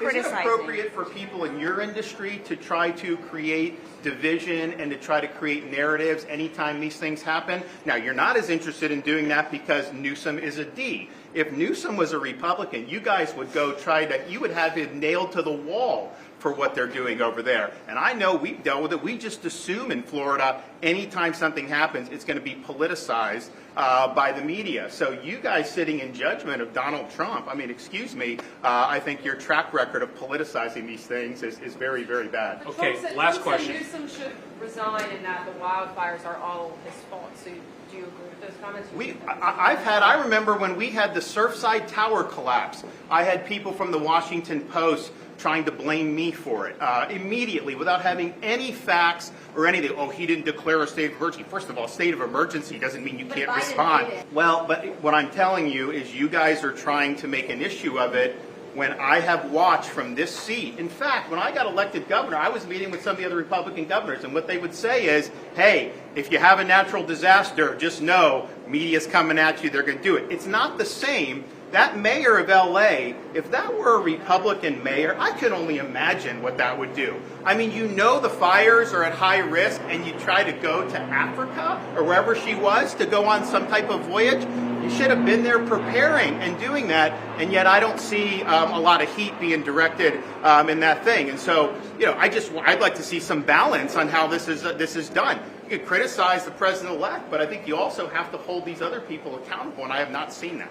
criticizing. Is it appropriate for people in your industry to try to create division and to try to create narratives anytime these things happen? Now, you're not as interested in doing that because Newsom is a D. If Newsom was a Republican, you guys would go you would have him nailed to the wall for what they're doing over there. And I know we've dealt with it. We just assume in Florida, anytime something happens, it's going to be politicized by the media. So you guys sitting in judgment of Donald Trump, I mean, excuse me, I think your track record of politicizing these things is very, very bad. Okay, last question. Newsom should resign and that the wildfires are all his fault. So do you agree with those comments? I remember when we had the Surfside Tower collapse, I had people from the Washington Post trying to blame me for it immediately without having any facts or anything. Oh, he didn't declare a state of emergency. First of all, state of emergency doesn't mean you can't respond. Well, but what I'm telling you is you guys are trying to make an issue of it when I have watched from this seat. In fact, when I got elected governor, I was meeting with some of the other Republican governors, and what they would say is, hey, if you have a natural disaster, just know media's coming at you, they're going to do it. It's not the same. That mayor of L.A., if that were a Republican mayor, I could only imagine what that would do. I mean, you know the fires are at high risk, and you try to go to Africa or wherever she was to go on some type of voyage. You should have been there preparing and doing that, and yet I don't see a lot of heat being directed in that thing. And so, I'd like to see some balance on how this is done. You could criticize the president-elect, but I think you also have to hold these other people accountable, and I have not seen that.